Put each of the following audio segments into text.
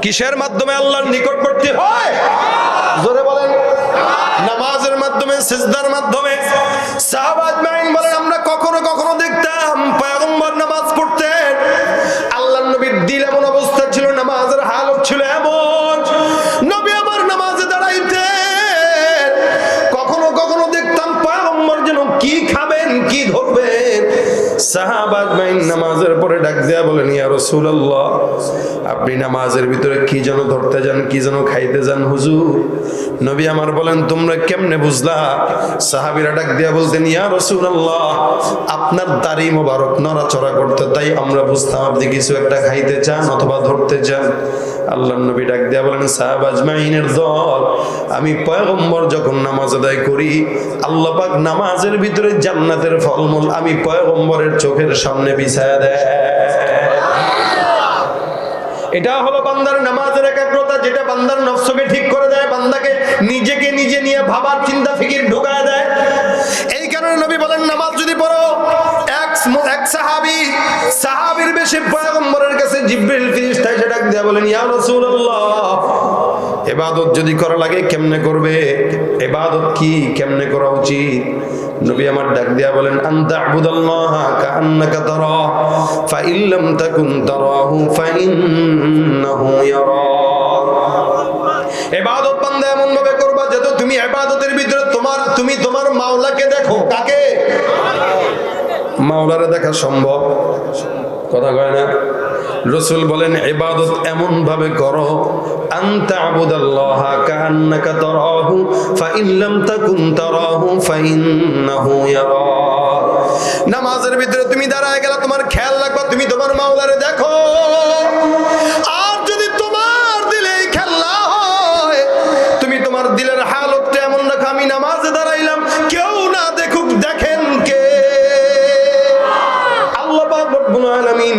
কিসের মাধ্যমে আল্লাহর নিকটবর্তী হয়? জোরে বলেন। নামাজের মাধ্যমে, সিজদার মাধ্যমে। সাহাবা আজমাইন বলেন আমরা কখনো কখনো দেখতাম পয়গম্বর নামাজ পড়তেন, আল্লাহর নবীর দিল এমন অবস্থা ছিল, নামাজের হালত ছিল এমন, নবী আমার নামাজে দাঁড়াইতেন, কখনো কখনো দেখতাম পয়গম্বর যেন কি খাবেন কি ধরবেন। সাহাবা আজমাইন নামাজের পরে ডাক দেয়া বলেন ইয়া রাসূলুল্লাহ, আপনি নামাজের ভিতরে কি যেন ধরতে যান, কি যেন খাইতে যান হুজুর। নবী আমার বলেন তোমরা কেমনে বুঝলা? সাহাবীরা ডাক দিয়া বলতেন ইয়া রাসূলুল্লাহ, আপনার দাড়ি মোবারক নড়াচড়া করতে, তাই আমরা বুঝতাম আপনি কিছু একটা খাইতে চান অথবা ধরতে চান। আল্লাহর নবী ডাক দিয়া বলেন সাহাবা আজমাইনের দল, আমি পয়গম্বর যখন নামাজ আদায় করি, আল্লাহ পাক নামাজের ভিতরে জান্নাতের ফলমূল আমি পয়গম্বরের চোখের সামনে বিছায়া দেয়। এটা হলো বান্দার নামাজের একাগ্রতা, যেটা বান্দার নফসকে ঠিক করে দেয়, বান্দাকে নিজেকে নিজে নিয়ে ভাবার চিন্তা ফিকির ঢোকায় দেয়। এই কারণে নবী বলেন নামাজ যদি পড়ো, এক সাহাবীর বেশে পয়গম্বরের কাছে জিবরিল ফেরেশতা এসে ডাক দিয়া বলেন ইয়া রাসূলুল্লাহ, ইবাদত যদি করা লাগে কেমনে করবে? ইবাদত কি, কেমনে করা উচিত? নবী আমার ডাক দিয়া বলেন আনতা আবুদাল্লাহা কাআন্নাকা তারা ফা ইন লাম তাকুন তারাহু ফা ইন্নাহু ইয়ারাক। ইবাদত বান্দা এমন ভাবে করবা যাতে তুমি ইবাদতের ভিতরে তুমি তোমার মাওলাকে দেখো। কাকে? মাওলারে দেখা সম্ভব? কথা কয় না? রাসূল বলেন ইবাদত এমন ভাবে করো আনতা আবুদাল্লাহা কাআন্নাকা তারাহু ফা ইন লাম তাকুন তারাহু ফা ইন্নাহু ইয়ারাক। নামাজের ভিতরে তুমি দাঁড়ায় গেলা, তোমার খেয়াল রাখবা তুমি তোমার মাওলারে দেখো। আর যদি তোমার দিলে খেলা হয়, তুমি তোমার দিলের হালতটা এমন রাখো আমি নামাজে দাঁড়াইলাম, কেউ না দেখুক, দেখেন কে? আল্লাহ পাক রব্বুল আলামিন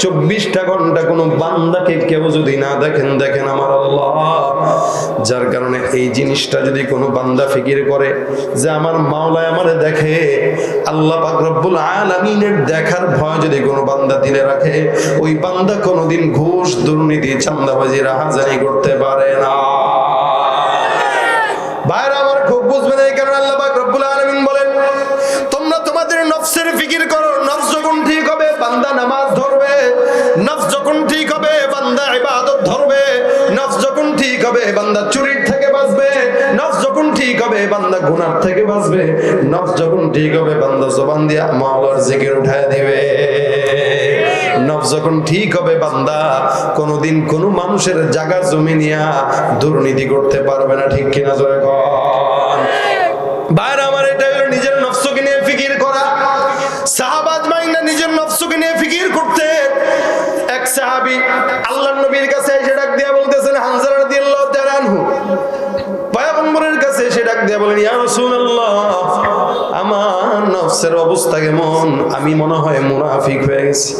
24টা ঘন্টা কোন বান্দাকে কেউ যদি না দেখেন, দেখেন আমার আল্লাহ। যার কারণে এই জিনিসটা যদি কোনো বান্দা ফিকির করে যে আমার মাওলা আমারে দেখে, আল্লাহ পাক রব্বুল আলামিনের দেখার ভয় যদি কোনো বান্দা দিলে রাখে, ওই বান্দা কোনোদিন ঘুষ, দুর্নীতি, চাঁদাবাজি, রাহাজানি করতে পারে না। ভাইরা আমার খুব বুঝবেন, এই কারণে আল্লাহ পাক রব্বুল আলামিন বলেন তোমরা তোমাদের নফসের ফিকির করো। নফস যখন ঠিক হবে বান্দা নামাজ ধরবে, নফস যখন ঠিক হবে বান্দা ইবাদত ধরবে, নফস যখন ঠিক হবে বান্দা চুরির থেকে বাঁচবে, নফস যখন ঠিক হবে বান্দা গুনাহ থেকে বাঁচবে, নফস যখন ঠিক হবে বান্দা জবান দিয়ে মাওলার জিকির উঠায় দিবে। নফস যখন ঠিক হবে বান্দা কোনোদিন কোনো মানুষের জায়গা জমি নিয়ে দুর্নীতি করতে পারবে না। ঠিক কিনা জোরে কর। ভাইরা আমার, এটা হলো নিজের নফসকে নিয়ে ফিকির করা। সাহাবা আজমাইনরা নিজের নফসকে নিয়ে ফিকির করতেন। এক সাহাবী আল্লাহর নবীর কাছে এসে ডাক দিয়া বলতেছেন হানজালা রাদিয়াল্লাহু তাআলা আনহু, পয়গম্বরের কাছে এসে ডাক দিয়া বলেন ইয়া রাসূলুল্লাহ, আমার নফসের অবস্থা কেমন? আমি মনে হয় মুনাফিক হয়ে গেছি।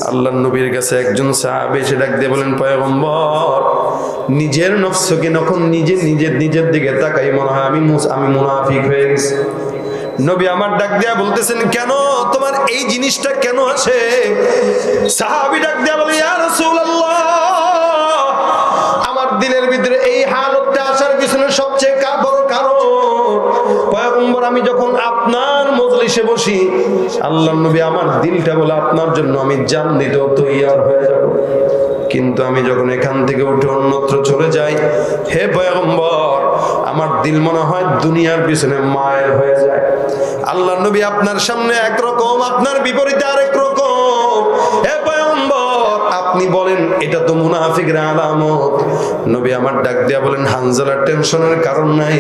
আল্লাহর নবীর কাছে একজন সাহাবী এসে ডাক দিয়ে বলেন পয়গম্বর, নিজের নফসকে যখন নিজের দিকে তাকাই মনে হয় আমি মুনাফিক হয়ে গেছি। নবী আমার ডাক দিয়া বলতেছেন কেন, তোমার এই জিনিসটা কেন আসে? সাহাবী ডাক দিয়া বলে ইয়া রাসূলুল্লাহ, আমার দিলের ভিতরে এই হালতটা আসার পিছনে সবচেয়ে বড় কারণ পয়গম্বর, আমি যখন আপনার মজলিসে বসি আল্লাহর নবী আমার দিলটা বলে আপনার জন্য আমি জান দিতেও তৈয়ার হয়ে যাব, কিন্তু আমি যখন এখান থেকে উঠে অন্যত্র চলে যাই, হে পয়গম্বর, আমার দিল মনে হয় দুনিয়ার পিছনে মায়ের হয়ে যায়। আল্লাহর নবী আপনার সামনে একরকম, আপনার বিপরীতে আরেক রকম। হে পয়গম্বর, আপনি বলেন এটা তো মুনাফিকের আলামত। নবী আমার ডাক দিয়া বলেন হানজালার টেনশনের কারণ নাই,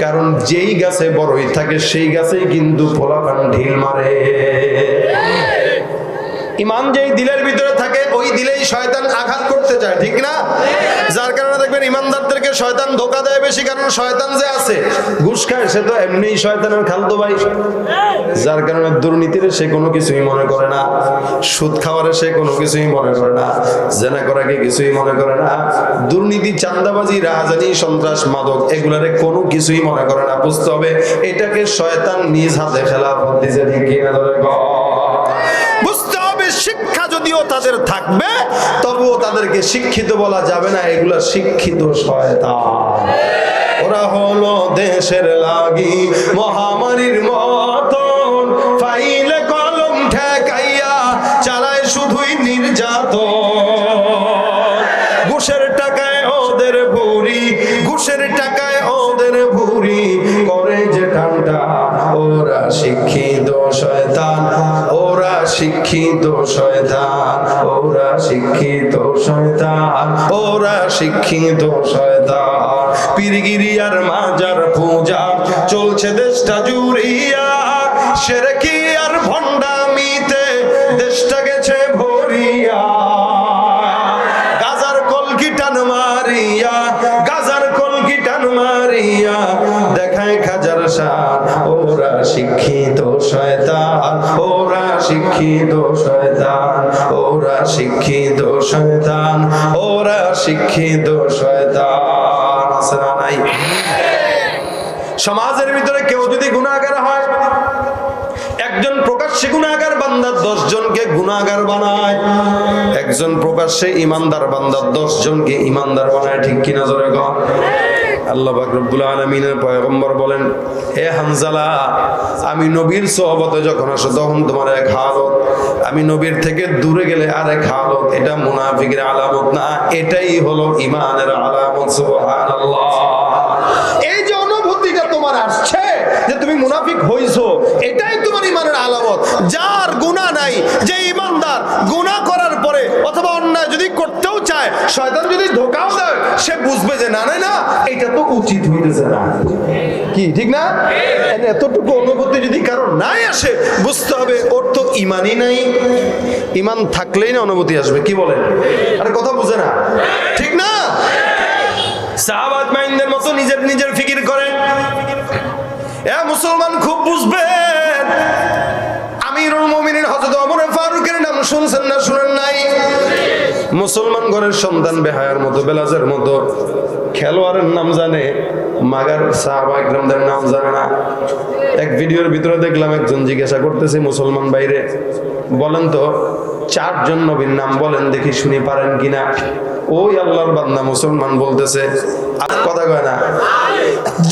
কারণ যেই গাছে বড়ই থাকে সেই গাছেই কিন্তু পোলাপান ঢিল মারে। ইমান যেই দিলের ভিতরে থাকে ওই দিলেই শয়তান আঘাত করতে চায়, ঠিক না? যার কারণে দেখবেন ইমানদারদেরকে শয়তান ধোঁকা দেয় বেশি, কারণ শয়তান যে আছে ঘুষ খায় সে তো এমনিই শয়তানের খালতো ভাই। যার কারণে দুর্নীতিরে সে কোনো কিছুই মনে করে না, সুদ খাওয়ারে সে কোনো কিছুই মনে করে না, জেনা করাকে কিছুই মনে করে না, দুর্নীতি, চাঁদাবাজি, রাহাজানি, সন্ত্রাস, মাদক এগুলারে কোনো কিছুই মনে করে না। বুঝতে হবে এটাকে শয়তান নিজ হাতে খেলাফত দিয়েছে, ঠিক কিনা? বুঝতে হবে শিক্ষা যদি যদিও তাদের থাকবে, তবুও তাদেরকে শিক্ষিত বলা যাবে না, এগুলা শিক্ষিত শয়তান। ওরা হলো দেশের লাগি মহামারীর মতন, ফাইলে কলম ঠেকাইয়া চালায় শুধুই নির্যাতন। ঘুষের টাকায় ওদের ভুরি, ঘুষের টাকায় ওদের ভুরি, করে যে ঠান্ডা। ওরা শিক্ষিত শয়তান, ওরা শিক্ষিত শয়তান, ওরা শিক্ষিত শয়তান, ওরা শিক্ষিত শয়তান। পীরগিরি আর মাজার পূজা চলছে দেশটা জুড়িয়া, শিরকি আর ভণ্ডামিতে দেশটা গেছে ভরিয়া। গাজার কলকি টান মারিয়া, গাজার কলকি টান মারিয়া দেখায় খাজার শান। ওরা শিক্ষিত শয়তান, ওরা শিক্ষিত শয়তান, ওরা শিক্ষিত শয়তান, ওরা শিক্ষিত শয়তান। আছে না নাই? সমাজের ভিতরে কেউ যদি গুনাহগার হয়, একজন প্রকাশ্যে গুনাহগার বান্দা 10 জনকে গুনাহগার বানায়, একজন প্রকাশ্যে ইমানদার বান্দা 10 জনকে ইমানদার বানায়। ঠিক কিনা জোরে কও? আল্লাহ পাক রব্বুল আলামিনের পয়গম্বর বলেন, হে হানজালা, আমি নবীর সোহবতে যখন আসো তখন তোমার এক হালত, আমি নবীর থেকে দূরে গেলে আরেক হালত। এটা মুনাফিকের আলামত না, এটাই হলো ঈমানের আলামত। সুবহানাল্লাহ। এই যে অনুভূতিটা তোমার আসছে যে তুমি মুনাফিক হইছো, এটাই তোমার ঈমানের আলামত। যার গুনাহ নাই, যে ঈমানদার, গুনাহ করার পরে অথবা অন্যায় যদি করতেও চায়, শয়তান যদি ধোঁকাও দেয়, সে বুঝবে যে না না না, এটা তো উচিত হইতেছে না। কি ঠিক না? এতটুকু অনুভূতি যদি কারো নাই আসে, বুঝতে হবে ওর তো ঈমানই নাই। ঈমান থাকলেই না অনুভূতি আসবে। কি বলেন? আরে কথা বুঝে না, ঠিক না? সাহাবাত মাইনদের মতো নিজের নিজের ফিকির করেন। এ মুসলমান খুব বুঝবেন, আমিরুল মুমিনিন হযরত ওমর ফারুকের নাম শুনছেন না শুনেন নাই? মুসলমান ঘরের সন্তান, বেহায়ার মতো, বেলাজের মতো খেলোয়াড়ের নাম জানে, মাগার সাহাবা ইকরামদের নাম জানে না। এক ভিডিওর ভিতরে দেখলাম একজন জিজ্ঞাসা করতেছে মুসলমান বাইরে, বলেন তো 4 জন নবীর নাম বলেন দেখি, শুনি পারেন কিনা। ওই আল্লাহর বান্দা মুসলমান বলতেছে, আর কথা কয় না।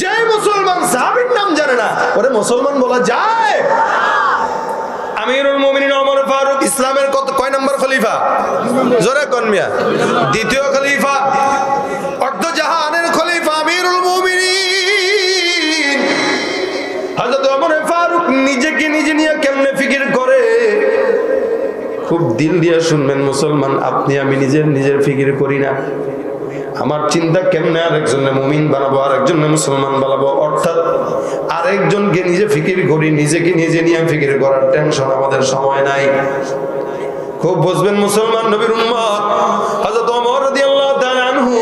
যে মুসলমান সাহাবীর নাম জানে না, ওরে মুসলমান বলা যায়? আমিরুল মুমিনিন ওমর ফারুক ইসলামের কয় নম্বর খলিফা? জোরে কোন মিয়া? দ্বিতীয় খলিফা, অর্ধ জাহানের খলিফা আমিরুল মুমিনিন হযরত ওমর ফারুক নিজেকে নিজে নিয়ে কেমনে ফিকির করে, খুব দিল দিয়ে শুনবেন মুসলমান। আপনি আমি নিজের ফিকির করি না। আমার চিন্তা কেমনে আরেকজনের মুমিন বানাবো, আরেকজনের মুসলমান বানাবো, অর্থাৎ আরেকজনকে নিজে ফিকির করি, নিজেকে নিজে নিয়ে ফিকির করার টেনশন আমাদের সময় নাই। খুব বুঝবেন মুসলমান নবীর উম্মত, হযরত ওমর রাদিয়াল্লাহু তাআলা আনহু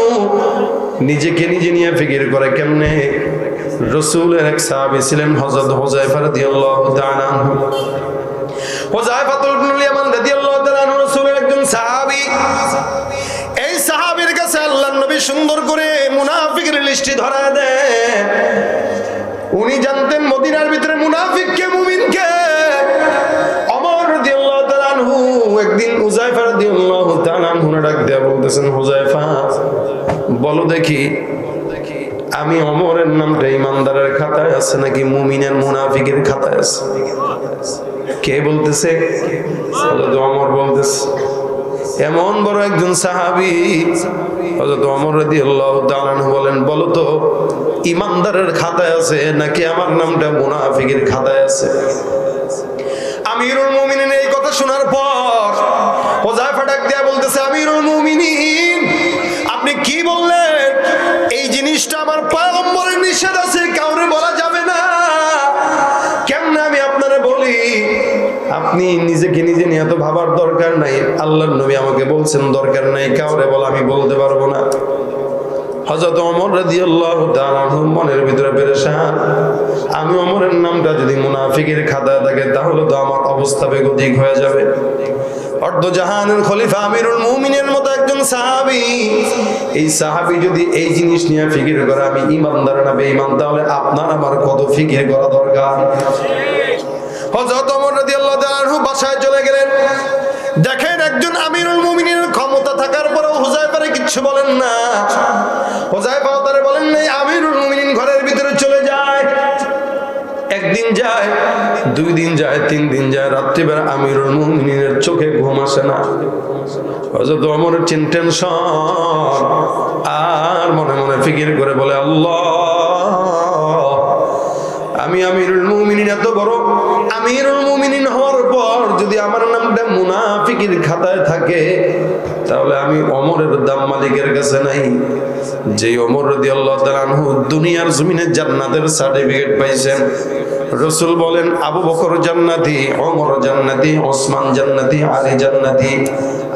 নিজেকে নিজে নিয়ে ফিকির করে কেমনে। রাসূলের এক সাহাবী ছিলেন হযরত হুযায়ফা রাদিয়াল্লাহু তাআলা আনহু। হুযায়ফাতুল ইবনুল ইয়ামান রাদিয়াল্লাহু তাআলা আনহু রাসূলের একজন সাহাবী। এই সাহাবীর কাছে আল্লাহর নবী সুন্দর করে মুনাফিকের লিস্ট ধরা দেন। উনি জানতেন মদিনার ভিতরে মুনাফিক কে, মুমিন কে। ওমর রাদিয়াল্লাহু তাআলা আনহু একদিন হুযায়ফা রাদিয়াল্লাহু তাআলা আনহু ডাক দিয়ে বলতেছেন, হুযায়ফা বলো দেখি, আমি ওমরের নামটা ইমানদারের খাতায় আছে নাকি মুমিনের মুনাফিকের খাতায় আছে? কে বলতেছে? হযরত ওমর বলতেছে। এমন বড় একজন সাহাবী হযরত ওমর রাদিয়াল্লাহু তাআলা আনহু বলেন, বলো তো ইমানদারের খাতায় আছে নাকি আমার নামটা মুনাফিকের খাতায় আছে? আমিরুল মুমিনিন এই কথা শোনার পর হুযায়ফা ডাক দিয়া বলতেছে, আমিরুল মুমিনিন আপনি কি বললেন? এই জিনিসটা আমার পয়গম্বরের নিষেধ আছে, কাউরে বলা যাবে না। কেমনে আমি আপনারে বলি? আপনি নিজেকে নিজে নিয়ে এত ভাবার দরকার নাই। আল্লাহর নবী আমাকে বলছেন দরকার নাই কাউরে বলা, আমি বলতে পারবো না। হযরত ওমর রাদিয়াল্লাহু তাআলা মনের ভিতরে পেরেশান, আমি ওমরের নামটা যদি মুনাফিকের খাতায় থাকে তাহলে তো আমার অবস্থা বেগতিক হয়ে যাবে। অর্ধ জাহানের খলিফা আমিরুল মুমিনের মতো একজন সাহাবী, এই সাহাবী যদি এই জিনিস নিয়ে ফিকির করে আমি ঈমানদার না বেঈমান, তাহলে আপনার আমার কত ফিকির করা দরকার। হযরত ওমর রাদিয়াল্লাহু তাআলা বাসায় চলে গেলেন। দেখেন একজন আমিরুল মুমিনিনের ক্ষমতা থাকার পরেও হুযায়ফারে কিচ্ছু বলেন না। হুযায়ফা তারে বলেন নাই, আমিরুল মুমিনিন ঘরের ভিতরে চলে যায়। একদিন যায়, 2 দিন যায়, 3 দিন যায়, রাত্রিবেলা আমিরুল মুমিনিনের চোখে ঘুম আসে না। হযরত ওমরের টেনশন, আর মনে মনে ফিকির করে বলে, আল্লাহ, আমি আমিরুল মুমিনিন, এত বড় আমিরুল মুমিনিন হওয়ার পর যদি আমার নামটা মুনাফিকের খাতায় থাকে, তাহলে আমি ওমরের দাম মালিকের কাছে নাই। যে ওমর রাদিয়াল্লাহু তাআলা আনহু দুনিয়ার জমিনে জান্নাতের সার্টিফিকেট পাইছেন। রাসূল বলেন, আবু বকর জান্নাতি, ওমর জান্নাতি, ওসমান জান্নাতি, আলী জান্নাতি।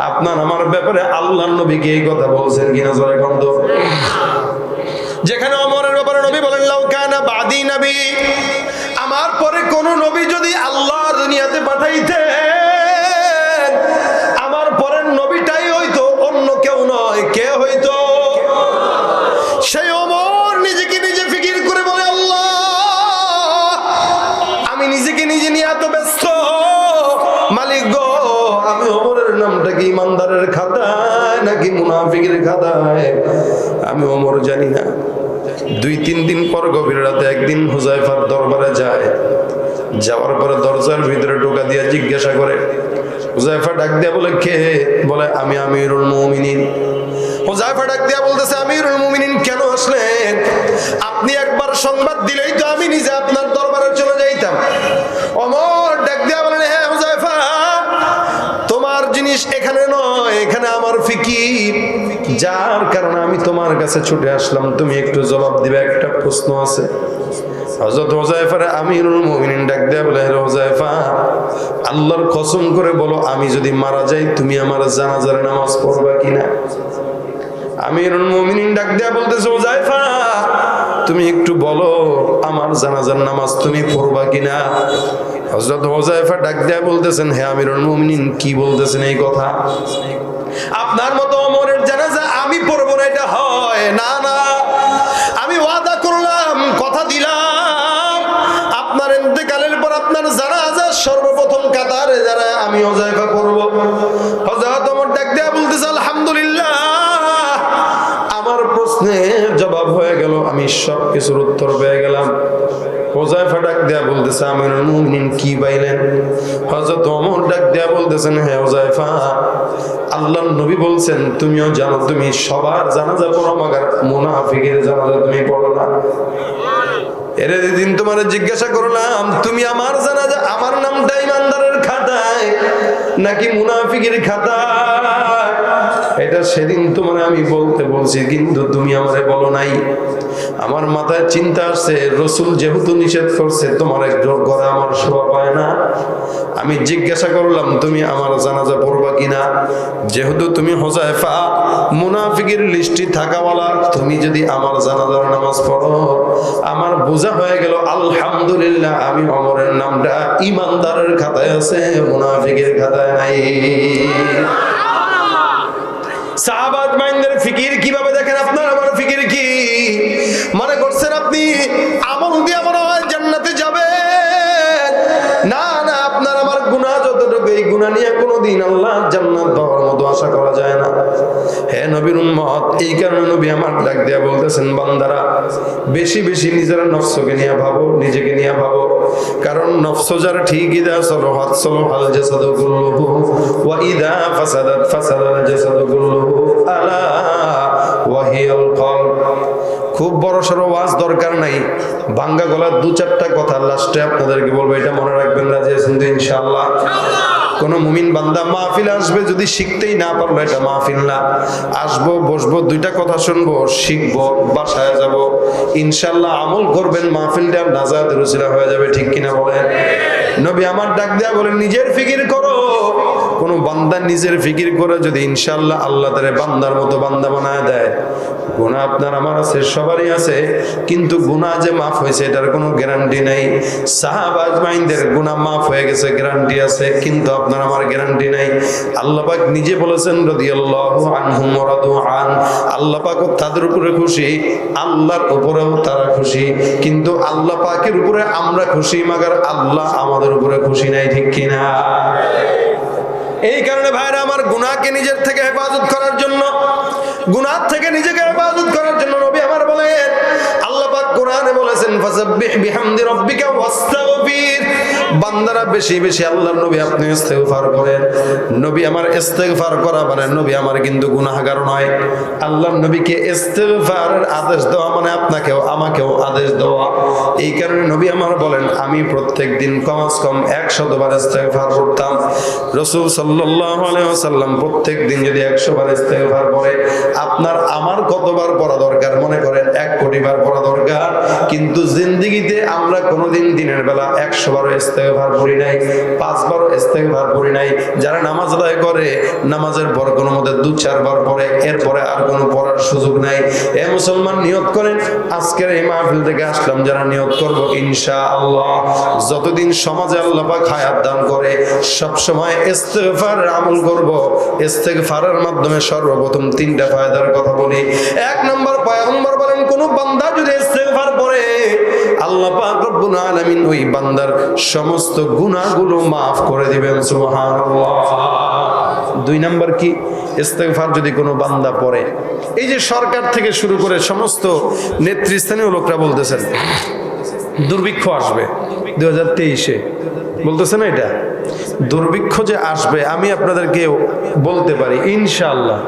আপনার আমার ব্যাপারে আল্লাহর নবী কি এই কথা বলছেন কিনা জোরে কোন তো? যেখানে ওমরের ব্যাপারে নবী বলেন, লাউ কানা বাদি নবী, আমার পরে কোন নবী যদি আল্লাহ দুনিয়াতে পাঠাইতেন, আমার পরের নবীটাই হইতো, অন্য কেউ নয়। কে হইতো? সেই ওমর নিজেকে নিজে ফিকির করে বলে, আল্লাহ, আমি নিজেকে নিজে নিয়ে এত ব্যস্ত, মালিক গো, আমি ওমরের নামটা কি ইমানদারের খাতায় নাকি মুনাফিকের খাতায় আমি ওমর জানি না। 2-3 দিন পর গভীর রাতে একদিন হুযায়ফার দরবারে যায়। যাওয়ার পরে দরজার ভিতরে টোকা দিয়ে জিজ্ঞাসা করে, হুযায়ফা ডাক দিয়া বলে, কে? বলে, আমি আমিরুল মুমিনিন। হুযায়ফা ডাক দিয়া বলতেছে, আমিরুল মুমিনিন কেন আসলেন? আপনি একবার সংবাদ দিলেই তো আমি নিজে আপনার দরবারে চলে যাইতাম। ওমর ডাক দিয়া বলেন, হ্যাঁ হুযায়ফা, তোমার জিনিস এখানে নয়, এখানে আমার ফিকির, যার কারণে আমি তোমার কাছে ছুটে আসলাম। তুমি একটু জবাব দিবে, একটা প্রশ্ন আছে। হযরত হুযায়ফারে আমিরুল মুমিনিন ডাক দেয়া বলে, হুযায়ফা, আল্লাহর কসম করে বলো, আমি যদি মারা যাই তুমি আমার জানাজার নামাজ পড়বা কিনা? আমিরুল মুমিনিন ডাক দেয়া বলতেছে, হুযায়ফা, তুমি একটু বলো, আমার জানাজার নামাজ তুমি পড়বা কিনা? হযরত হুযায়ফা ডাক দেয়া বলতেছেন, হে আমিরুল মুমিনিন, কি বলতেছেন এই কথা? আপনার মতো ওমরের জানাজা আমি পড়বো না, এটা হয় না। না, আমি ওয়াদা করলাম, কথা দিলাম, আপনার ইন্তেকালের পর আপনার জানাজা সর্বপ্রথম কাতারে যারা আমি হুযায়ফা পড়ব। হযরত ওমর ডাক দেয়া বলতেছে, আলহামদুলিল্লাহ, আমার প্রশ্নের জবাব হয়ে গেল, আমি সব কিছুর উত্তর পেয়ে গেলাম। হুযায়ফা ডাক দেয়া বলতেছে, আমিরুল মুমিনিন কি পাইলেন? হযরত ওমর ডাক দেয়া বলতেছেন, হে হুযায়ফা, আল্লাহর নবী বলছেন, তুমিও জানো, তুমি সবার জানাজা পড়ো, মাগার মুনাফিকের জানাজা তুমি পড়ো না। এর দিন তোমার জিজ্ঞাসা করলাম, তুমি আমার জানাজা, আমার নামটা ইমানদারের খাতায় নাকি মুনাফিকের খাতায়, এটা সেদিন তোমার আমি বলতে বলছি, কিন্তু তুমি আমারে বলো নাই। আমার মাথায় চিন্তা আসছে, রাসূল যেহেতু নিষেধ করছে, তোমার একজন করে আমার শোভা পায় না। আমি জিজ্ঞাসা করলাম, তুমি আমার জানাজা পড়বা কিনা? যেহেতু তুমি হুযায়ফা মুনাফিকের লিস্টে থাকাওয়ালা, তুমি যদি আমার জানাজার নামাজ পড়ো, আমার বোঝা হয়ে গেল, আলহামদুলিল্লাহ, আমি ওমরের নামটা ইমানদারের খাতায় আছে, মুনাফিকের খাতায় নাই। সাহাবাত মাইন্দের ফিকির কিভাবে দেখেন? আপনার আমার ফিকির কি মনে করছেন? আপনি আমল দিয়ে মনে হয় জান্নাতে যাবেন? না না, আপনার আমার গুনাহ যতটুকু, এই গুনাহ নিয়ে কোনোদিন আল্লাহ জান্নাত পাওয়ার মতো আশা করা যায় না। হে নবীর উম্মত, এই কারণে নবী আমার ডাক দেয়া বলতেছেন, বান্দারা বেশি বেশি নিজের নফসকে নিয়ে ভাবো, নিজেকে নিয়ে ভাবো। কারণ নফস যার ঠিক, ইদা সলহাত সলহাল জাসাদু কুল্লুহু ওয়া ইদা ফাসাদাত ফাসাদাল জাসাদু কুল্লুহু আলা ওয়া হিয়াল কলব। খুব বড় সড় ওয়াজ দরকার নাই, ভাঙ্গা গলার 2-4টা কথা লাস্টে আপনাদেরকে বলবো, এটা মনে রাখবেন। রাজি আছেন তো ইনশাআল্লাহ? কোন মুমিন বান্দা মাহফিল আসবে, যদি শিখতেই না পারলো, এটা মাহফিল না। আসবো, বসবো, 2টা কথা শুনবো, শিখবো, বাসায় যাব, ইনশাআল্লাহ আমল করবেন, মাহফিলটা নাজাতের উসিলা হয়ে যাবে। ঠিক কিনা বলেন? নবী আমার ডাক দেয়া বলেন, নিজের ফিকির করো। কোন বান্দা নিজের ফিকির করে যদি ইনশাআল্লাহ আল্লাহ তারে বান্দার মতো বান্দা বানায় দেয়, গুনাহ আপনার আমার আছে, সবারই আছে, কিন্তু গুনাহ যে মাফ হয়েছে এটার কোনো গ্যারান্টি নাই। সাহাবা আজমাইনদের গুনাহ মাফ হয়ে গেছে, গ্যারান্টি আছে, কিন্তু আপনার আমার গ্যারান্টি নাই। আল্লাহ পাক নিজে বলেছেন, রাদিয়াল্লাহু আনহুম ওয়া রাদু আন, আল্লাহ পাক তাদের উপরে খুশি, আল্লাহর উপরেও তারা খুশি। কিন্তু আল্লাহ পাকের উপরে আমরা খুশি, মাগার আল্লাহ আমাদের উপরে খুশি নাই। ঠিক কিনা? এই কারণে ভাইরা আমার, গুনাহকে নিজের থেকে হেফাজত করার জন্য, গুনাহ থেকে নিজেকে হেফাজত করার জন্য নবী আমার বলেন, আল্লাহ পাক কোরআনে বলেছেন ফাসাব্বিহ বিহামদি রাব্বিকা ওয়াস্তাগফির। বান্দারা বেশি বেশি আল্লাহর নবী আপনি ইস্তেগফার করেন। নবী আমার ইস্তেগফার করা মানে নবী আমার কিন্তু গুনাহগার নয়। আল্লাহর নবীকে ইস্তেগফারের আদেশ দেওয়া মানে আপনাকেও আমাকেও আদেশ দেওয়া। এই কারণে নবী আমার বলেন, আমি প্রত্যেকদিন কমস কম 100 বার ইস্তেগফার করতাম। রাসূল সাল্লাল্লাহু আলাইহি ওয়াসাল্লাম প্রত্যেকদিন যদি 100 বার ইস্তেগফার করে, আপনার আমার কতবার পড়া দরকার? মনে করেন 1 কোটি বার পড়া দরকার। কিন্তু জিন্দেগিতে আমরা কোনোদিন দিনের বেলা 100 বার ইস্তেগফার পড়ি নাই, 5 বার ইস্তেগফার পড়ি নাই। যারা নামাজ আদায় করে, নামাজের পর কোনো মতে 2-4 বার পড়ে, এরপরে আর কোনো পড়ার সুযোগ নাই। এ মুসলমান, নিয়ত করেন, আজকের এই মাহফিল থেকে আসলাম যারা নিয়ত করব, ইনশাআল্লাহ যতদিন সমাজে আল্লাহ পাক হায়াত দান করে সব সময় ইস্তেগফারের আমল করব। ইস্তেগফারের মাধ্যমে সর্বপ্রথম 3টা ফায়দার কথা বলি। 1 নম্বর, পয়গম্বর বলেন, কোন বান্দা যদি ইস্তেগফার পড়ে, আল্লাহ পাক রব্বুল আলামিন ওই বান্দার সমস্ত গুনাহগুলো maaf করে দিবেন। সুবহানাল্লাহ। 2 নম্বর কি? ইস্তেগফার যদি কোনো বান্দা পড়ে, এই যে সরকার থেকে শুরু করে সমস্ত নেতৃস্থানীয় লোকরা বলতেছেন দুর্ভিক্ষ আসবে 2023-এ, বলতেছে না? এটা দুর্ভিক্ষ যে আসবে, আমি আপনাদেরকে বলতে পারি ইনশাআল্লাহ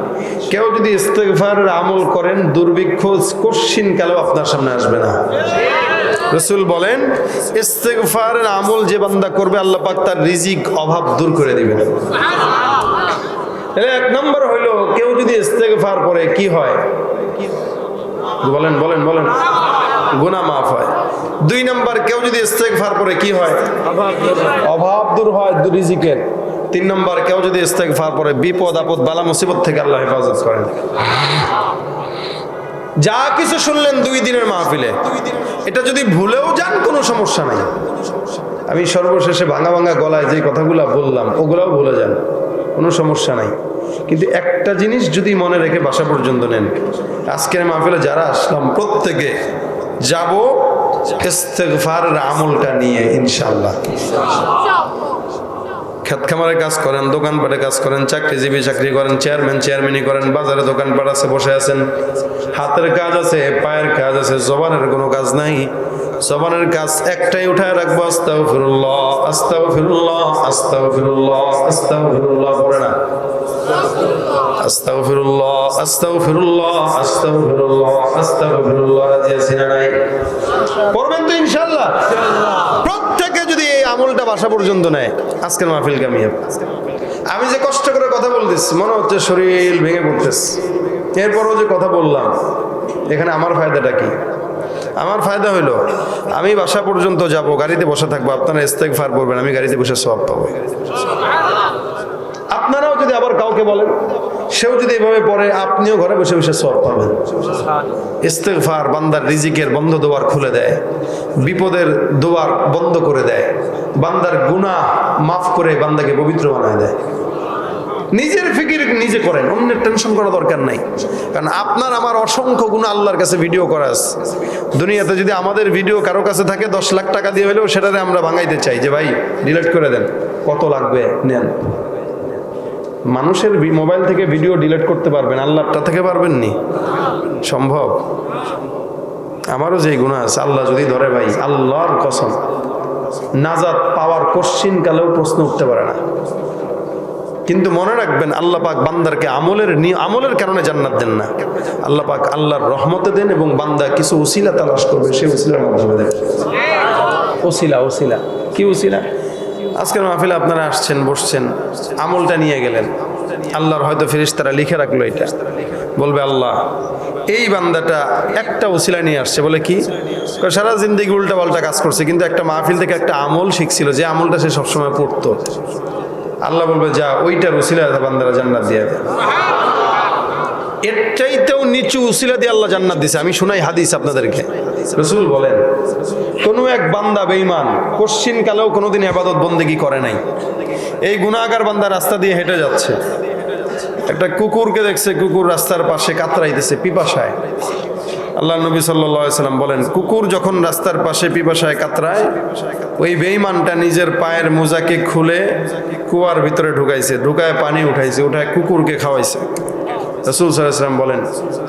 কেউ যদি ইস্তেগফারের আমল করেন, দুর্ভিক্ষ কোশ্চিন কালেও আপনার সামনে আসবে না। রাসূল বলেন, ইস্তেগফারের আমল যে বান্দা করবে, আল্লাহ পাক তার রিজিক অভাব দূর করে দিবেন। 1 নম্বর হইলো, কেউ যদি ইস্তেগফার করে কি হয়? বলেন বলেন বলেন, গুনাহ মাফ হয়। 2 নম্বর, কেউ যদি ইস্তেগফার করে কি হয়? অভাব দূর হয় রিজিকের। 3 নম্বর, কেউ যদি ইস্তেগফার করে বিপদ আপদ বালা মুসিবত থেকে আল্লাহ হেফাজত করেন। যা কিছু শুনলেন 2 দিনের মাহফিলে, এটা যদি ভুলেও যান কোনো সমস্যা নাই। আমি সর্বশেষে ভাঙা ভাঙা গলায় যে কথাগুলো বললাম ওগুলাও ভুলে যান, কোনো সমস্যা নাই। কিন্তু একটা জিনিস যদি মনে রেখে বাসা পর্যন্ত নেন, আজকের মাহফিলে যারা আসলাম প্রত্যেকে যাব ইস্তেগফারের আমলটা নিয়ে ইনশাআল্লাহ। খেত খামারে কাজ করেন, দোকানপাটে কাজ করেন, চাকরিজীবী চাকরি করেন, চেয়ারম্যানই করেন, বাজারে দোকানপাট আছে বসে আছেন, হাতের কাজ আছে, পায়ের কাজ আছে, জবানের কোনো কাজ নাই। জবানের কাজ একটাই উঠায় রাখবো, আস্তাগফিরুল্লাহ আস্তাগফিরুল্লাহ আস্তাগফিরুল্লাহ আস্তাগফিরুল্লাহ। পড়ে না? আস্তাগফিরুল্লাহ আস্তাগফিরুল্লাহ আস্তাগফিরুল্লাহ আস্তাগফিরুল্লাহ। রাজি আছেন না? নাই? পড়বেন তো ইনশাআল্লাহ। প্রত্যেকে যদি এই আমলটা বাসা পর্যন্ত নেয়, আজকের মাহফিল কামিয়াব। আমি যে কষ্ট করে কথা বলতেছি, মনে হচ্ছে শরীর ভেঙে পড়তেছে। এরপরও যে কথা বললাম, এখানে আমার ফায়দাটা কি? আমার ফায়দা হইলো, আমি বাসা পর্যন্ত যাব, গাড়িতে বসে থাকবো, আপনারা ইস্তেগফার করবেন, আমি গাড়িতে বসে সওয়াব পাবো। আপনারাও যদি আবার কাউকে বলেন, সেও যদি এভাবে পড়ে, আপনিও ঘরে বসে বসে সওয়াব পাবেন। ইস্তেগফার বান্দার রিজিকের বন্ধ দুয়ার খুলে দেয়, বিপদের দুয়ার বন্ধ করে দেয়, বান্দার গুনাহ মাফ করে বান্দাকে পবিত্র বানায় দেয়। নিজের ফিকির নিজে করেন, অন্যের টেনশন করা দরকার নাই। কারণ আপনার আমার অসংখ্য গুনাহ আল্লাহর কাছে ভিডিও করা আছে। দুনিয়াতে যদি আমাদের ভিডিও কারো কাছে থাকে, 10 লাখ টাকা দিয়ে হলেও সেটারে আমরা ভাঙাইতে চাই যে ভাই ডিলিট করে দেন, কত লাগবে নেন। মানুষের মোবাইল থেকে ভিডিও ডিলিট করতে পারবেন, আল্লাহরটা থেকে পারবেন নি? সম্ভব? আমারও যে গুনাহ আছে, আল্লাহ যদি ধরে ভাই, আল্লাহর কসম, নাজাত পাওয়ার কোশ্চিন কালেও প্রশ্ন উঠতে পারে না। কিন্তু মনে রাখবেন, আল্লাহ পাক বান্দারকে আমলের কারণে জান্নাত দেন না, আল্লাহ পাক আল্লাহর রহমতে দেন, এবং বান্দা কিছু উসিলা তালাশ করবে, সেই উসিলার মাধ্যমে দেন। উসিলা কি উসিলা? আজকের মাহফিলে আপনারা আসছেন, বসছেন, আমলটা নিয়ে গেলেন, আল্লাহর হয়তো ফেরেশতারা লিখে রাখলো, এটা বলবে আল্লাহ এই বান্দাটা একটা উসিলা নিয়ে আসছে। বলে কি? সারা জিন্দেগি উল্টা পাল্টা কাজ করছে, কিন্তু একটা মাহফিল থেকে একটা আমল শিখছিল, যে আমলটা সে সবসময় পড়তো। আল্লাহ বলবে যা, ওইটার উসিলা বান্দারা জান্নাত দিয়ে দেয়। এর চাইতেও নিচু উসিলা দিয়ে আল্লাহ জান্নাত দিছে। আমি শোনাই হাদিস আপনাদেরকে। রাসূল বলেন, কোনো এক বান্দা বেঈমান কোশ্চিন কালেও কোনোদিন ইবাদত বন্দেগী করে নাই। এই গুনাহগার বান্দা রাস্তা দিয়ে হেঁটে যাচ্ছে, একটা কুকুরকে দেখছে, কুকুর রাস্তার পাশে কাতরাইতেছে পিপাসায়। আল্লাহ নবী সাল্লাল্লাহু আলাইহি সাল্লাম বলেন, কুকুর যখন রাস্তার পাশে পিপাসায় কাতরায়, ওই বেঈমানটা নিজের পায়ের মোজাকে খুলে কুয়ার ভিতরে ঢুকায় পানি উঠায় কুকুরকে খাওয়াইছে। রাসূল সাল্লাল্লাহু আলাইহি ওয়াসাল্লাম বলেন,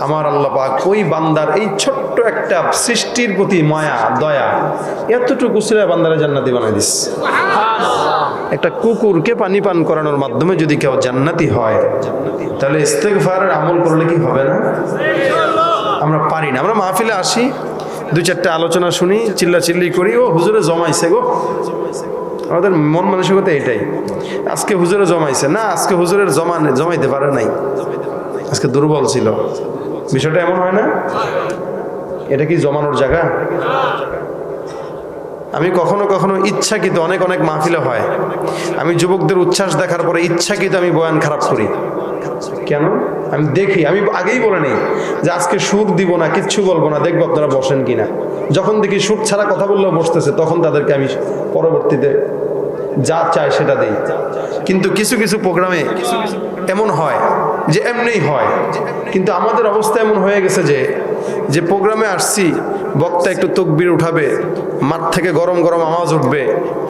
আমার আল্লাহ পাক ওই বান্দার এই ছোট্ট একটা সৃষ্টির প্রতি মায়া দয়া এতটুকু উসিলায় বান্দারে জান্নাতি বানাই দিস। একটা কুকুরকে পানি পান করানোর মাধ্যমে যদি কেউ জান্নাতি হয়, তাহলে ইস্তেগফারের আমল করলে কি হবে না? আমরা পারি না। আমরা মাহফিলে আসি, 2-4টা আলোচনা শুনি, চিল্লাচিল্লি করি, ও হুজুরে জমাইছে গো। আমাদের মন মানসিকতা এটাই, আজকে হুজুরে জমাইছে না, আজকে হুজুরের জমাইতে পারে নাই, আজকে দুর্বল ছিল। বিষয়টা এমন হয় না? এটা কি জমানোর জায়গা? আমি কখনো কখনো ইচ্ছাকৃত, অনেক মাহফিলে হয়, আমি যুবকদের উচ্ছ্বাস দেখার পরে ইচ্ছাকৃত আমি বয়ান খারাপ করি। কেন? আমি দেখি, আমি আগেই বলে নেই যে আজকে সুর দিব না, কিচ্ছু বলবো না, দেখবো আপনারা বসেন কিনা। যখন দেখি সুর ছাড়া কথা বললেও বসতেছে, তখন তাদেরকে আমি পরবর্তীতে যা চাই সেটা দেই। কিন্তু কিছু কিছু প্রোগ্রামে এমন হয় যে এমনিই হয়, কিন্তু আমাদের অবস্থা এমন হয়ে গেছে যে প্রোগ্রামে আসছি, বক্তা একটু তাকবীর উঠাবে, মাঠ থেকে গরম গরম আওয়াজ উঠবে,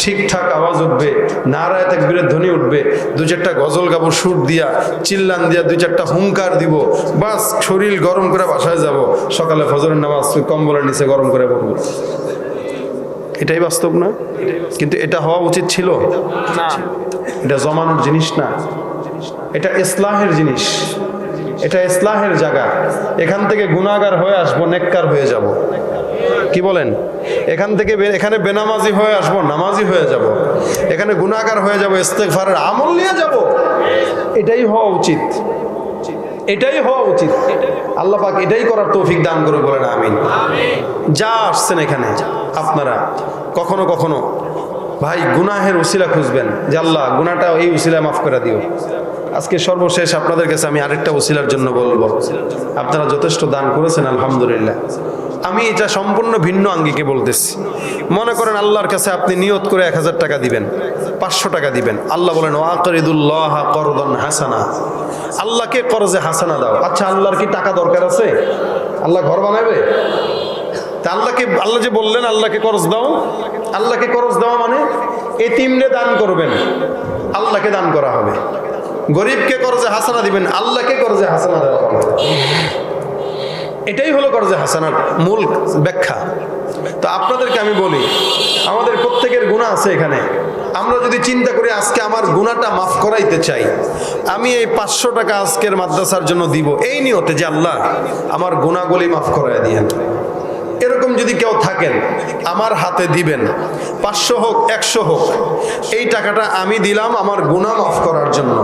ঠিকঠাক আওয়াজ উঠবে, নারায়ে তাকবীরের ধ্বনি উঠবে, 2-4টা গজল গাবো সুর দিয়া, চিল্লান দিয়া 2-4টা হুঙ্কার দিব, বাস শরীর গরম করে বাসায় যাব, সকালে ফজরের নামাজ কম্বলের নিচে গরম করে পড়বো। এটাই বাস্তব না? কিন্তু এটা হওয়া উচিত ছিল না। এটা জমানোর জিনিস না, এটা ইসলাহের জিনিস, এটা ইসলাহের জায়গা। এখান থেকে গুনাহগার হয়ে আসবো, নেককার হয়ে যাব। কি বলেন? এখানে বেনামাজি হয়ে আসবো, নামাজি হয়ে যাব। এখানে গুনাহগার হয়ে যাব, ইস্তেগফারের আমল নিয়ে যাব। এটাই হওয়া উচিত, এটাই হওয়া উচিত। আল্লাহ পাক এটাই করার তৌফিক দান করে, বলেন আমিন। যা আসছেন এখানে আপনারা কখনো কখনো ভাই গুনাহের উসিলা খুঁজবেন, যে আল্লাহ গুনাহটা এই উসিলায় মাফ করে দিও। আজকে সর্বশেষ আপনাদের কাছে আমি আরেকটা উসিলার জন্য বলবো, আপনারা যথেষ্ট দান করেছেন আলহামদুলিল্লাহ। আমি এটা সম্পূর্ণ ভিন্ন আঙ্গিকে বলতেছি। মনে করেন আল্লাহর কাছে আপনি নিয়ত করে 1000 টাকা দিবেন, 500 টাকা দিবেন। আল্লাহ বলেন ওয়াকরিদুল্লাহ করদান হাসানা, আল্লাহকে করজে হাসানা দাও। আচ্ছা, আল্লাহর কি টাকা দরকার আছে? আল্লাহ ঘর বানাবে? তা আল্লাহ যে বললেন আল্লাহকে করজ দাও, আল্লাহকে করজ দেওয়া মানে এতিমরে দান করবেন, আল্লাহকে দান করা হবে। গরিবকে করজে হাসানা দিবেন, আল্লাহকে করজে হাসানা দেওয়া হবে। এটাই হলো করজে হাসানার মূল ব্যাখ্যা। তো আপনাদেরকে আমি বলি, আমাদের প্রত্যেকের গুনাহ আছে এখানে। আমরা যদি চিন্তা করি আজকে আমার গুনাহটা মাফ করাইতে চাই, আমি এই 500 টাকা আজকের মাদ্রাসার জন্য দিব, এই নিয়তে যে আল্লাহ আমার গুনাহগুলি মাফ করায় দিয়েন। এরকম যদি কেউ থাকেন, আমার হাতে দিবেন, 500 হোক 100 হোক, এই টাকাটা আমি দিলাম আমার গুনাহ মাফ করার জন্য।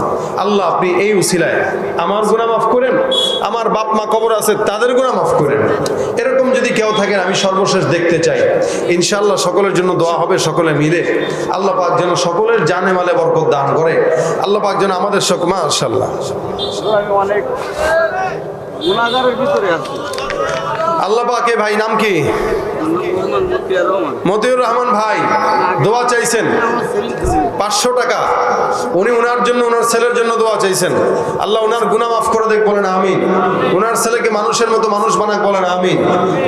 আল্লাহ আপনি এই উসিলায় আমার গুনাহ মাফ করেন, আমার বাপ মা কবর আছে তাদের গুনাহ মাফ করেন। এরকম যদি কেউ থাকেন, আমি সর্বশেষ দেখতে চাই। ইনশাআল্লাহ সকলের জন্য দোয়া হবে, সকলে মিলে। আল্লাহ পাক যেন সকলের জানে মালে বরকত দান করে। আল্লাহ পাক যেন আমাদের মাশাআল্লাহ অনেক গুনাহগারের ভিতরে আছে। আল্লাহ পাকে ভাই নাম কি? মতিউর রহমান ভাই দোয়া চাইছেন 500 টাকা। উনি ওনার জন্য, ওনার ছেলের জন্য দোয়া চাইছেন। আল্লাহ ওনার গুনাহ মাফ করে দেখ, বলেন আমিন। ওনার ছেলেকে মানুষের মতো মানুষ বানাক, বলেন আমিন।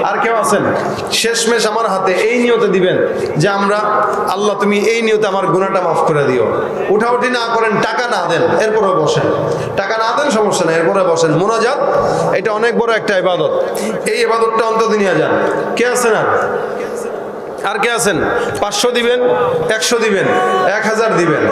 আর কেউ আছেন? শেষমেশ আমার হাতে এই নিয়তে দিবেন যে আমরা আল্লাহ তুমি এই নিয়তে আমার গুনাহটা মাফ করে দিও। উঠাউঠি না করেন, টাকা না দেন, এরপরে বসেন। টাকা না দেন সমস্যা নেই, এরপরে বসেন। মুনাজাত এটা অনেক বড় একটা ইবাদত, এই ইবাদতটা অন্তত নিয়ে যান। কে আছেন? আর কে আছেন? 500 দিবেন, 100 দিবেন, 1000 দিবেন।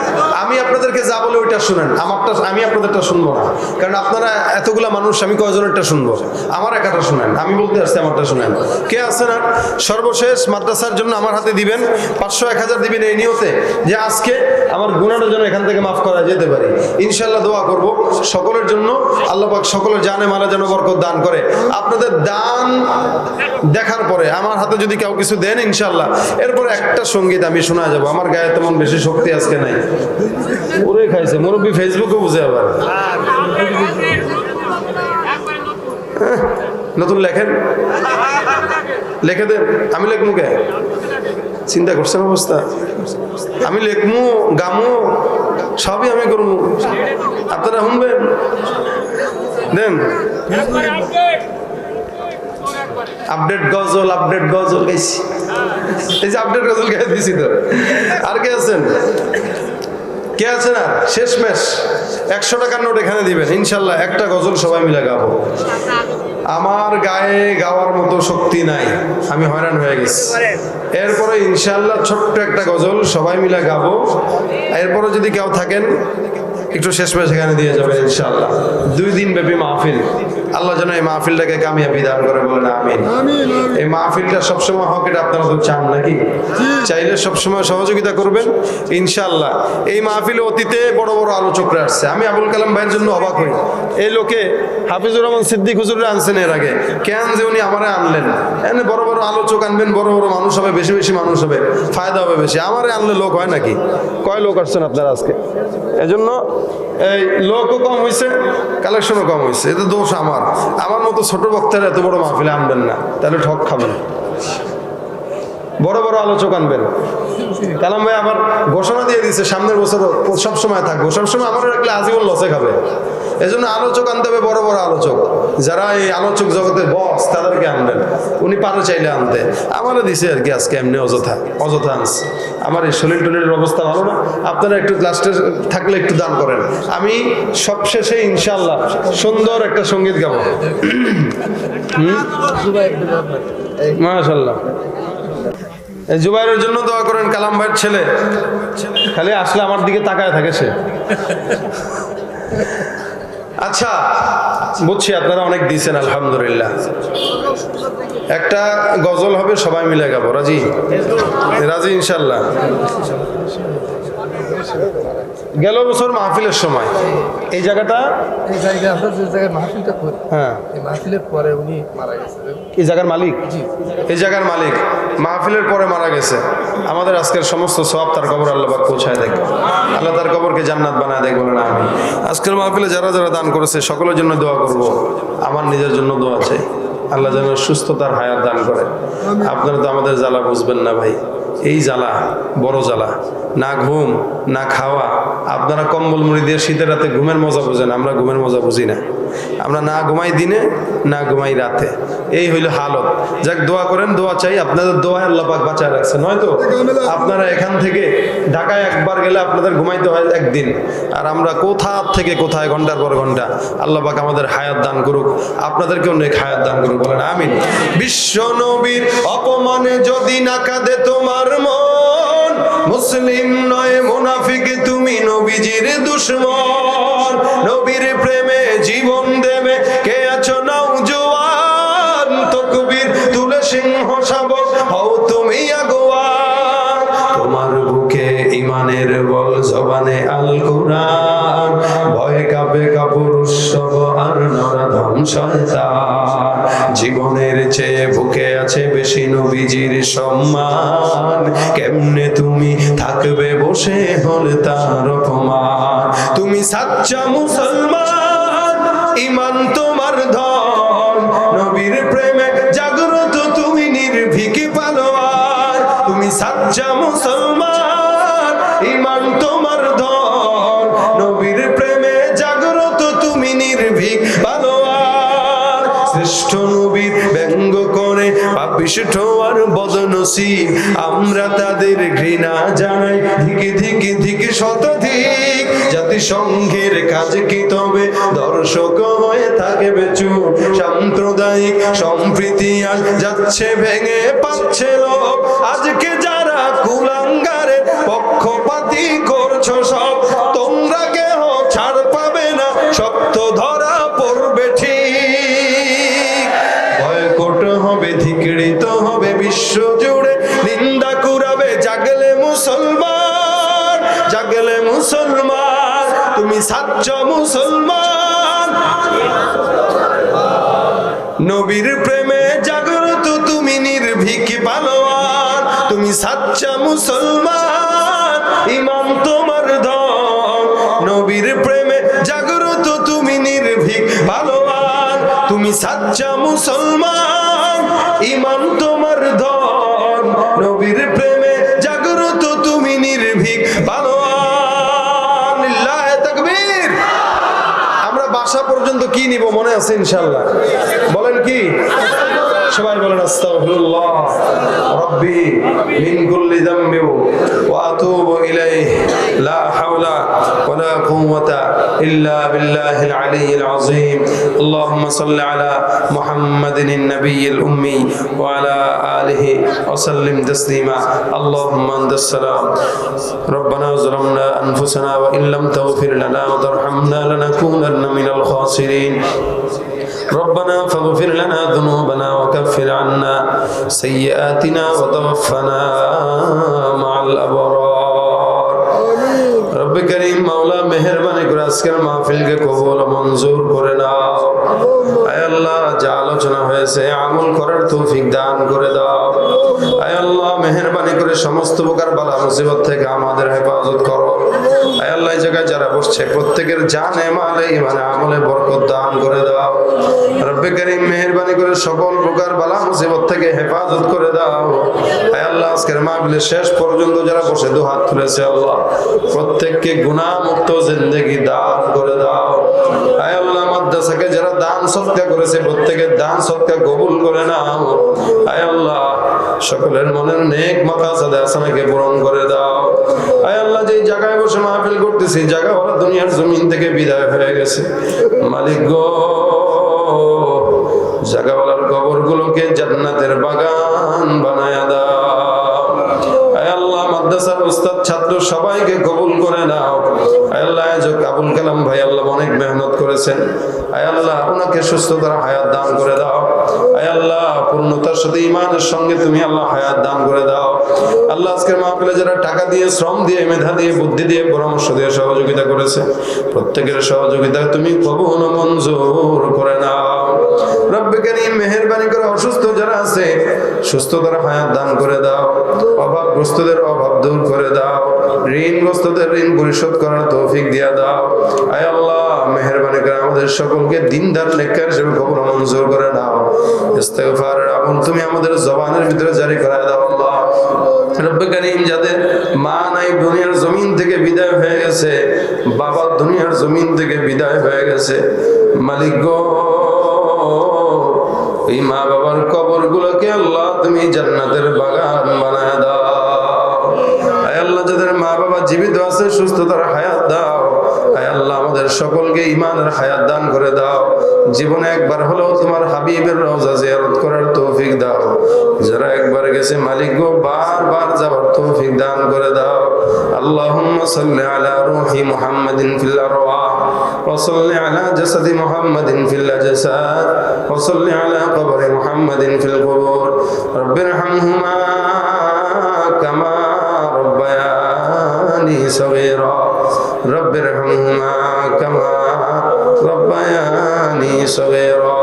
আমি আপনাদেরকে যা বলে ওইটা শুনেন, আমারটা আমি আপনাদেরটা শুনবো না, কারণ আপনারা এতগুলা মানুষ, আমি কয়জনেরটা শুনবো? আমার একাটা শুনেন, আমি বলতে আসছি আমারটা শুনেন। কে আছেন? আর সর্বশেষ মাদ্রাসার জন্য আমার হাতে দিবেন 500 1000 দিবেন, এই নিয়তে যে আজকে আমার গুনাহটা যেন এখান থেকে মাফ করা যেতে পারে। ইনশাআল্লাহ দোয়া করব সকলের জন্য, আল্লাহ পাক সকলের জানে মালে যেন বরকত দান করে। আপনাদের দান দেখার পরে আমার হাতে যদি কেউ কিছু দেন, ইনশাআল্লাহ এরপরে একটা সঙ্গীত আমি শোনা যাবো। আমার গায়ে তেমন বেশি শক্তি আজকে নাই। ওরে খাইছে মুরব্বী, ফেসবুকে বুঝে আবার নতুন লেখেন, লেখে দেন। আমি লেখমু কে? চিন্তা করছেন অবস্থা? আমি লেখমু, গামু, সবই আমি করবো, আপনারা শুনবেন। দেন আপডেট গজল গাইছি, এই যে আপডেট গজল গাই দিছি তো। আর কে আছেন? কে আছেন? আর শেষমেশ 100 টাকার নোট এখানে দিবেন, ইনশাল্লাহ একটা গজল সবাই মিলে গাবো। আমার গায়ে গাওয়ার মতো শক্তি নাই, আমি হয়রান হয়ে গেছি। এরপরে ইনশাল্লাহ ছোট্ট একটা গজল সবাই মিলে গাবো। এরপরে যদি কেউ থাকেন একটু শেষমেশ এখানে দিয়ে যাবে ইনশাল্লাহ। 2 দিন ব্যাপী মাহফিল, আল্লাহ যেন এই মাহফিলটাকে কামিয়াবি দান করে, বলেন আমিন। এই মাহফিলটা সবসময় হক, এটা আপনারা তো চান নাকি? চাইলে সবসময় সহযোগিতা করবেন ইনশাল্লাহ। এই মাহফিলে অতীতে বড় বড় আলোচকরা আসছে, আমি আবুল কালাম ভাইয়ের জন্য অবাক হই। এই লোকে হাফিজুর রহমান সিদ্দিক হুজুররা আনছেন এর আগে, কেন যে উনি আমারে আনলেন? এনে বড় বড় আলোচক আনবেন, বড় বড় মানুষ হবে, বেশি বেশি মানুষ হবে, ফায়দা হবে বেশি। আমারে আনলে লোক হয় নাকি? কয় লোক আসছেন আপনারা আজকে? এজন্য এই লোকও কম হয়েছে, কালেকশনও কম হয়েছে। এটা দোষ আমার মতো ছোট বক্তারা এত বড় মাহফিলে আনবেন না, তাহলে ঠক খাবেন। বড় বড় আলোচক আনবেন। কালাম ভাই আবার ঘোষণা দিয়ে দিচ্ছে সামনের বছর সবসময় থাকবো, সবসময় আমার রাখলে আজীবন লসে খাবে। এই জন্য আলোচক আনতে হবে, বড় বড় আলোচক, যারা এই আলোচক জগতের বস, তাদেরকে আনবেন। উনি পারে চাইলে আনতে, আমারও দিছে আর কি আজকে এমনি অযথা আনছে। আমার এই শরীর টলির অবস্থা ভালো না, আপনারা একটু লাস্টে থাকলে একটু দান করেন। আমি সবশেষে ইনশাল্লাহ সুন্দর একটা সঙ্গীত গাবো। মাশাআল্লাহ। এই জুবাইরের জন্য দোয়া করেন, কালাম ভাইয়ের ছেলে, খালি আসলে আমার দিকে তাকায় থাকে সে। আচ্ছা বুঝছি আপনারা অনেক দিয়েছেন, আলহামদুলিল্লাহ। একটা গজল হবে, সবাই মিলে গাবো, রাজি? রাজি ইনশাল্লাহ। গেল বছর মাহফিলের সময় এই জায়গাটা, এই জায়গা আমরা যে জায়গায় মাহফিলটা করি, হ্যাঁ, এই মাহফিলের পরে উনি মারা গেছে। এই জায়গার মালিক, জি, এই জায়গার মালিক মাহফিলের পরে মারা গেছে। আমাদের আজকের সমস্ত সওয়াব তার কবর আল্লাহ পাক পৌঁছায় দেখ, আল্লাহ তার কবরকে জান্নাত বানায় দেখ, বলেন আমিন। আজকের মাহফিলে যারা যারা দান করেছে সকলের জন্য দোয়া করব, আমার নিজের জন্য দোয়া চাই, আল্লাহ যেন সুস্থতার হায়াত দান করে। আপনারা তো আমাদের জ্বালা বুঝবেন না ভাই, এই জ্বালা বড় জ্বালা, না ঘুম না খাওয়া। আপনারা কম্বল মুড়ি দিয়ে শীতের রাতে ঘুমের মজা বুঝেন, আমরা ঘুমের মজা বুঝি না। আমরা না ঘুমাই দিনে, না ঘুমাই রাতে, এই হইল হালত। যাক দোয়া করেন, দোয়া চাই, আপনাদের দোয়ায় আল্লাহ পাক বাঁচায় রাখছে। নয়তো আপনারা এখান থেকে ঢাকায় একবার গেলে আপনাদের ঘুমাইতে হয় একদিন, আর আমরা কোথা থেকে কোথায় ঘন্টার পর ঘন্টা। আল্লাহ পাক আমাদের হায়াত দান করুক, আপনাদেরকেও নেক হায়াত দান করুক, বলেন আমিন। বিশ্ব নবীর অপমানে যদি না কাঁদে তোমার মন, মুসলিম নয় মুনাফিক তুমি নবীজির দুশমন। নবীর প্রেমে জীবন দেবে কে আছো নওজোয়ান, তাকবীর তুলে সিংহ শাবক হও তুমি আগুয়ান। তোমার বুকে ইমানের বল, জবানে আল কোরআন, ভয়ে কাঁপে কাপুরুষ সব আর নরাধম শয়তান। জীবনের চেয়ে বুকে আছে বেশি নবীজির সম্মান, কেমনে তুমি থাকবে বসে হলে তার অপমান। তুমি সাচ্চা মুসলমান, ইমান তোমার ধন, নবীর প্রেমে জাগ্রত তুমি নির্ভীক পালোয়ান। তুমি সাচ্চা মুসলমান, ইমান তোমার ধন, নবীর প্রেমে জাগ্রত তুমি নির্ভীক পালোয়ান। শ্রেষ্ঠ নবীর ব্যঙ্গ করে পাপিষ্ঠ আর বদনসিব, আমরা তাদের ঘৃণা জানাই ধিকে ধিকে ধিকে শতধিক। জাতিসংঘের কাজ কি তবে দর্শক হয়ে থাকবে চুপ, সাম্প্রদায়িক সম্প্রীতি আজ যাচ্ছে ভেঙে পাচ্ছে লোক। আজকে যারা কুলাঙ্গারের পক্ষপাতী করছো সব, তোমরা কেহ ছাড় পাবে না, শক্ত ধরা পড়বে ঠিক। বয়কট হবে, ধিকৃত হবে বিশ্ব জুড়ে, নিন্দা কুরাবে জাগলে মুসলমান, জাগলে মুসলমান। তুমি সাচ্চা মুসলমান, নবীর প্রেমে জাগ্রত তুমি নির্ভীক পালোয়ান। তুমি সাচ্চা মুসলমান, ইমান তোমার ধন, নবীর প্রেমে জাগ্রত তুমি নির্ভীক পালোয়ান। তুমি সাচ্চা মুসলমান, ইমান তোমার ধন, নবীর প্রেমে জাগ্রত তুমি নির্ভীক পালোয়ান। লিল্লাহে তাকবীর। আমরা বাসা পর্যন্ত কি নিব মনে আছে ইনশাআল্লাহ? বলেন কি? সবাই বলেন আস্তাগফিরুল্লাহ রাব্বি মিন কুল্লি যামবি ওয়া আতুবু ইলাইহি লা হাওলা ওয়ালা কুওয়াতা ইল্লা বিল্লাহিল আলিয়্যিল আযীম আল্লাহুম্মা সাল্লি আলা মুহাম্মাদিন النبيিল উম্মি ওয়া আলা আলিহি ওয়া সাল্লিম তাসলিমা আল্লাহুম্মা আনতাস সালাম রব্বানা যালামনা আনফুসানা ওয়া ইন লাম তাগফির লানা ওয়া তারহামনা লানাকুনান্না মিনাল খাসিরিন ربنا فاغفر لنا ذنوبنا وكفر عنا سيئاتنا وتوفنا مع الأبرار رب كريم مولا মেহেরবানি করে আজকের মাহফিলকে কবুল ও মঞ্জুর করে নাও আয় আল্লাহ যা আলোচনা হয়েছে আমল করার তৌফিক দান করে দাও আয় আল্লাহ মেহেরবানি করে সমস্ত প্রকার বালা মুসিবত থেকে আমাদের হেফাজত করো আয় আল্লাহ এই জায়গায় যারা বসছে প্রত্যেকের জানে মালে ইমানে আমলে বরকত দান করে দাও রব্বে করিম মেহেরবানি করে সকল প্রকার বালা মুসিবত থেকে হেফাজত করে দাও আয় আল্লাহ আজকের মাহফিলের শেষ পর্যন্ত যারা বসে দুহাত তুলেছে আল্লাহ প্রত্যেককে গুনাহ মুক্ত জিন্দেগি দান করে দাও আয় আল্লাহ মাদ্রাসাকে যারা দান সদকা করেছে প্রত্যেকের দান সদকা কবুল করে নাও আয় আল্লাহ সকলের মনের নেক মাকাসাদ হাসানাকে পূরণ করে দাও আয় আল্লাহ যেই জায়গায় বসে মাহফিল করতেছি জায়গা ওরা দুনিয়ার জমিন থেকে বিদায় হয়ে গেছে মালিক গো জায়গাওয়ালার কবরগুলোকে জান্নাতের বাগান বানায়া দাও আয় আল্লাহ মাদ্রাসার উস্তাদ ছাত্র সবাইকে কবুল করে নাও আয় আল্লাহ আবুল কালাম ভাই আল্লাহ অনেক মেহনত করেছেন আয় আল্লাহ ওনাকে সুস্থতার হায়াত দান করে দাও আয় আল্লাহ পূর্ণতার সাথে ঈমানের সঙ্গে তুমি আল্লাহ হায়াত দান করে দাও আল্লাহ আজকের মাহফিলে যারা টাকা দিয়ে শ্রম দিয়ে মেধা দিয়ে বুদ্ধি দিয়ে পরামর্শ দিয়ে সহযোগিতা করেছে প্রত্যেকের সহযোগিতা তুমি কবুল ও মঞ্জুর করে নাও রব্বে কারীম মেহেরবানি করে অসুস্থ যারা আছে সুস্থতার হায়াত দান করে দাও অভাবগ্রস্তদের অভাব দূর করে দাও ঋণগ্রস্তদের ঋণ পরিশোধ করার তৌফিক দিয়া দাও আয় আল্লাহ মেহেরবানি করে আমাদের সকলকে দিনদার নেককার হিসেবে কবুল ও মঞ্জুর করে নাও ইস্তিগফারের আমল তুমি আমাদের জবানের ভিতরে জারি করে দাও আল্লাহ রব্বে কারীম যাদের মা নাই দুনিয়ার জমিন থেকে বিদায় হয়ে গেছে বাবা দুনিয়ার জমিন থেকে বিদায় হয়ে গেছে মালিক গো এই মা বাবার কবরগুলোকে আল্লাহ তুমি জান্নাতের বাগান বানায় দাও আয় আল্লাহ যাদের মা বাবা জীবিত আছে সুস্থতার হায়াত দাও আয় আল্লাহ আমাদের সকলকে ঈমানের হায়াত দান করে দাও জীবনে একবার হলেও তোমার হাবিবের রওজা জিয়ারত করার তৌফিক দাও যারা একবার গেছে মালিক গো বারবার যাওয়ার তৌফিক দান করে দাও আল্লাহুম্মা সাল্লি আলা রূহি মুহাম্মাদিন ফিল আরওয়াহ ওয়া সাল্লি আলা জাসাদি মুহাম্মাদিন ফিল আজসাদ ওয়া সাল্লি আলা কবরি মুহাম্মাদিন ফিল কুবুর রব্বিরহামহুমা কামা রব্বায়ানি সগীরা রব্বিরহামহুমা কামা রব্বায়ানি সগীরা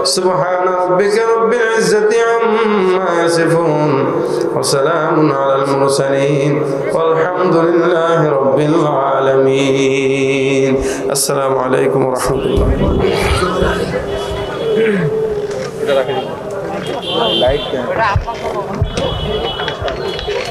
سبحان ربك رب العزة عما يصفون وسلام على المرسلين والحمد لله رب العالمين السلام عليكم ورحمة الله